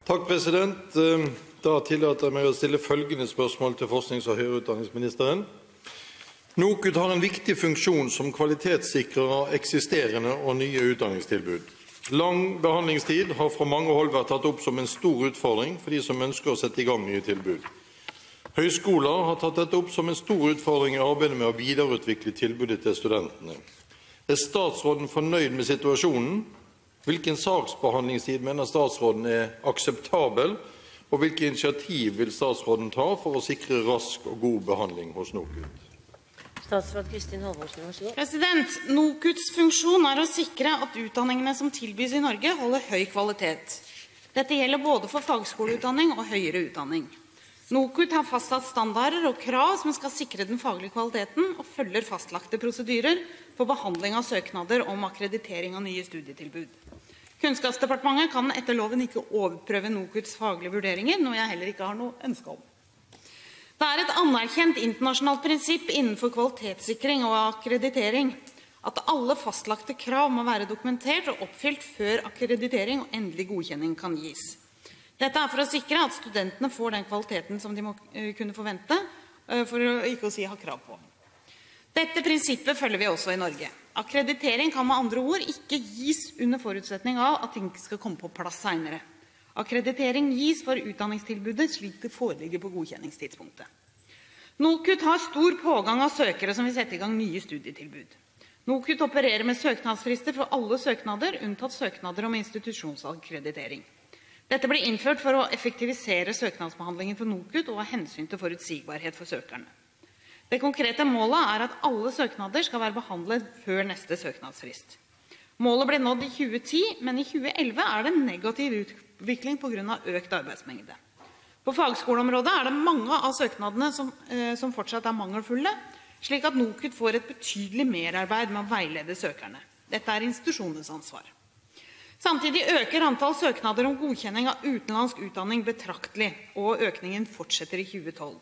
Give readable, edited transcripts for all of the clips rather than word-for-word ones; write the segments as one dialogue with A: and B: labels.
A: Takk, president. Da tillater jeg meg å stille følgende spørsmål til forsknings- og høyere utdanningsministeren. NOKUT har en viktig funksjon som kvalitetssikrer av eksisterende og nye utdanningstilbud. Lang behandlingstid har fra mange hold vært tatt opp som en stor utfordring for de som ønsker å sette i gang nye tilbud. Høyskoler har tatt dette opp som en stor utfordring i arbeidet med å videreutvikle tilbudet til studentene. Er statsråden fornøyd med situasjonen? Hvilken saksbehandlingstid mener statsråden er akseptabel, og hvilke initiativ vil statsråden ta for å sikre rask og god behandling hos NOKUT?
B: Statsråd Kristin Halvorsen, vær så god.
C: President, NOKUTs funksjon er å sikre at utdanningene som tilbys i Norge holder høy kvalitet. Dette gjelder både for fagskoleutdanning og høyere utdanning. NOKUT har fastsatt standarder og krav som skal sikre den faglige kvaliteten og følger fastlagte prosedyrer for behandling av søknader om akkreditering av nye studietilbud. Kunnskapsdepartementet kan etter loven ikke overprøve NOKUTs faglige vurderinger, noe jeg heller ikke har noe ønske om. Det er et anerkjent internasjonalt prinsipp innenfor kvalitetssikring og akkreditering at alle fastlagte krav må være dokumentert og oppfylt før akkreditering og endelig godkjenning kan gis. Dette er for å sikre at studentene får den kvaliteten som de må kunne forvente, for å ikke å si ha krav på. Dette prinsippet følger vi også i Norge. Akkreditering kan med andre ord ikke gis under forutsetning av at ting skal komme på plass senere. Akkreditering gis for utdanningstilbudet slik det foreligger på godkjenningstidspunktet. NOKUT har stor pågang av søkere som vil sette i gang nye studietilbud. NOKUT opererer med søknadsfrister for alle søknader, unntatt søknader om institusjonsakkreditering. Dette ble innført for å effektivisere søknadsbehandlingen for NOKUT og av hensyn til forutsigbarhet for søkerne. Det konkrete målet er at alle søknader skal være behandlet før neste søknadsfrist. Målet ble nådd i 2010, men i 2011 er det en negativ utvikling på grunn av økt arbeidsmengde. På fagskoleområdet er det mange av søknadene som fortsatt er mangelfulle, slik at NOKUT får et betydelig merarbeid med å veilede søkerne. Dette er institusjonens ansvar. Samtidig øker antall søknader om godkjenning av utenlandsk utdanning betraktelig, og økningen fortsetter i 2012.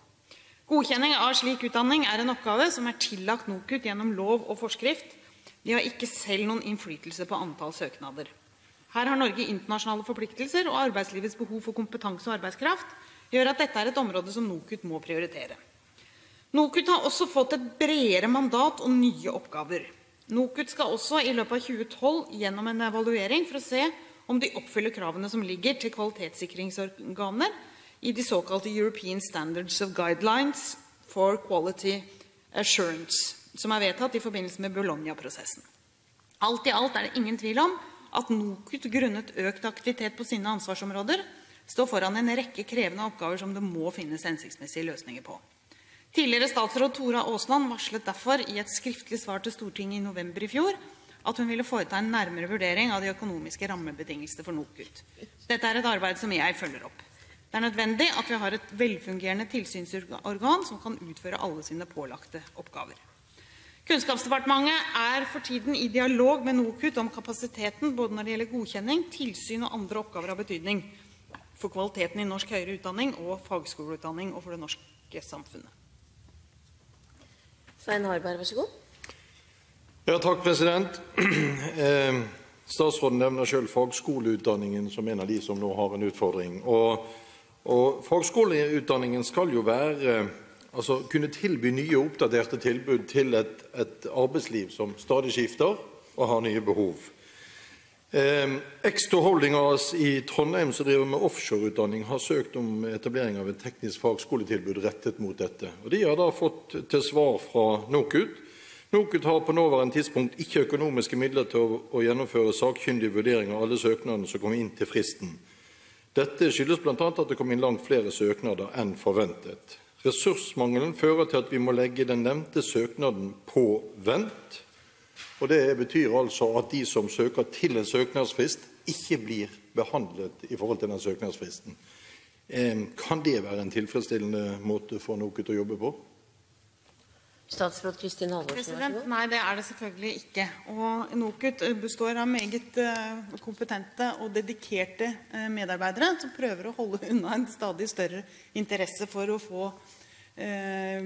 C: Godkjenning av slik utdanning er en oppgave som er tillagt NOKUT gjennom lov og forskrift. De har ikke selv noen innflytelse på antall søknader. Her har Norge internasjonale forpliktelser, og arbeidslivets behov for kompetanse og arbeidskraft gjør at dette er et område som NOKUT må prioritere. NOKUT har også fått et bredere mandat og nye oppgaver. NOKUT skal også i løpet av 2012 gjennom en evaluering for å se om de oppfyller kravene som ligger til kvalitetssikringsorganer i de såkalte European Standards of Guidelines for Quality Assurance, som er vedtatt i forbindelse med Bologna-prosessen. Alt i alt er det ingen tvil om at NOKUT grunnet økt aktivitet på sine ansvarsområder står foran en rekke krevende oppgaver som det må finnes hensiktsmessige løsninger på. Tidligere statsråd Tora Aasland varslet derfor i et skriftlig svar til Stortinget i november i fjor at hun ville foreta en nærmere vurdering av de økonomiske rammebetingelsene for NOKUT. Dette er et arbeid som jeg følger opp. Det er nødvendig at vi har et velfungerende tilsynsorgan som kan utføre alle sine pålagte oppgaver. Kunnskapsdepartementet er for tiden i dialog med NOKUT om kapasiteten både når det gjelder godkjenning, tilsyn og andre oppgaver av betydning for kvaliteten i norsk høyere utdanning og fagskoleutdanning og for det norske samfunnet.
B: Svein Harberg, vær så god.
A: Ja, takk, president. Statsråden nevner selv fagskoleutdanningen som en av de som nå har en utfordring. Og fagskoleutdanningen skal jo kunne tilby nye og oppdaterte tilbud til et arbeidsliv som stadig skifter og har nye behov. Exto Holding AS i Trondheim som driver med offshoreutdanning har søkt om etablering av et teknisk fagskoletilbud rettet mot dette. Og de har da fått til svar fra NOKUT. NOKUT har på nåværende tidspunkt ikke økonomiske midler til å gjennomføre sakkyndig vurdering av alle søknadene som kommer inn til fristen. Dette skyldes blant annet at det kom inn langt flere søknader enn forventet. Ressursmangelen fører til at vi må legge den nevnte søknaden på vent, og det betyr altså at de som søker til en søknadsfrist ikke blir behandlet i forhold til den søknadsfristen. Kan det være en tilfredsstillende måte for NOKUT å jobbe på?
B: Statsråd Kristin Halvorsen, vær så god.
C: Nei, det er det selvfølgelig ikke. Og NOKUT består av meget kompetente og dedikerte medarbeidere som prøver å holde unna en stadig større interesse for å få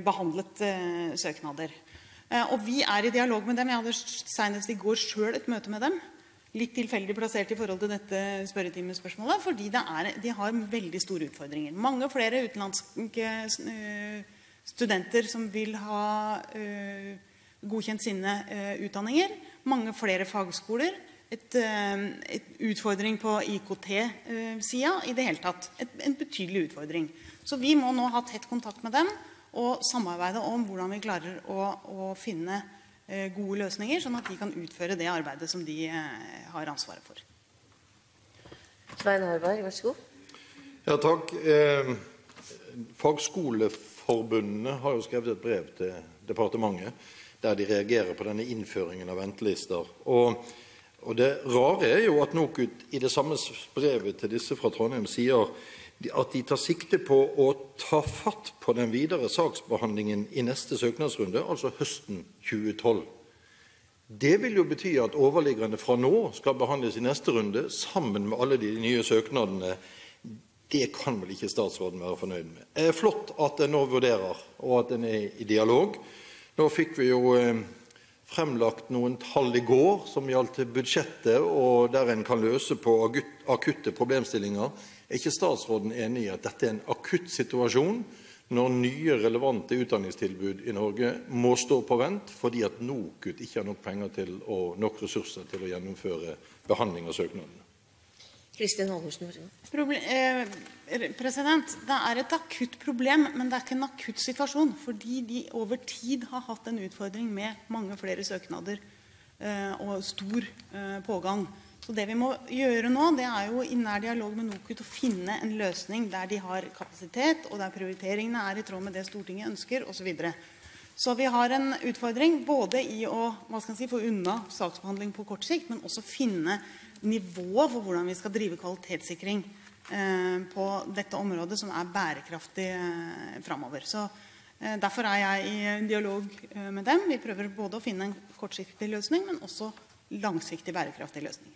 C: behandlet søknader. Og vi er i dialog med dem. Jeg hadde senest i går selv et møte med dem litt tilfeldig plassert i forhold til dette spørretimespørsmålet, fordi de har veldig store utfordringer. Mange flere utenlandske studenter som vil ha godkjent sine utdanninger, mange flere fagskoler, et utfordring på IKT-siden i det hele tatt, en betydelig utfordring. Så vi må nå ha tett kontakt med dem og samarbeide om hvordan vi klarer å finne gode løsninger, sånn at de kan utføre det arbeidet som de har ansvaret for.
B: Svein Harberg, vær så god.
A: Ja, takk. Fagskoleforbundene har jo skrevet et brev til departementet der de reagerer på denne innføringen av ventelister. Og det rare er jo at NOKUT i det samme brevet til disse fra Trondheim sier at de tar sikte på å ta fatt på den videre saksbehandlingen i neste søknadsrunde, altså høsten 2012. Det vil jo bety at overliggende fra nå skal behandles i neste runde, sammen med alle de nye søknadene. Det kan vel ikke statsråden være fornøyd med. Det er flott at den nå vurderer, og at den er i dialog. Nå fikk vi jo fremlagt noen tall i går som gjaldt budsjettet, og der en kan løse på akutte problemstillinger. Er ikke statsråden enig i at dette er en akutt situasjon når nye relevante utdanningstilbud i Norge må stå på vent fordi at NOKUT ikke har nok penger til og nok ressurser til å gjennomføre behandling av søknadene?
B: Kristin Halvorsen, vær så god.
C: Det er et akutt problem, men det er ikke en akutt situasjon, fordi de over tid har hatt en utfordring med mange flere søknader og stor pågang. Så det vi må gjøre nå, det er jo i nær dialog med NOKUT å finne en løsning der de har kapasitet, og der prioriteringene er i tråd med det Stortinget ønsker, osv. Så vi har en utfordring både i å få unna saksbehandling på kort sikt, men også finne nivå for hvordan vi skal drive kvalitetssikring på dette området som er bærekraftig fremover. Så derfor er jeg i dialog med dem. Vi prøver både å finne en kortsiktig løsning, men også langsiktig bærekraftig løsning.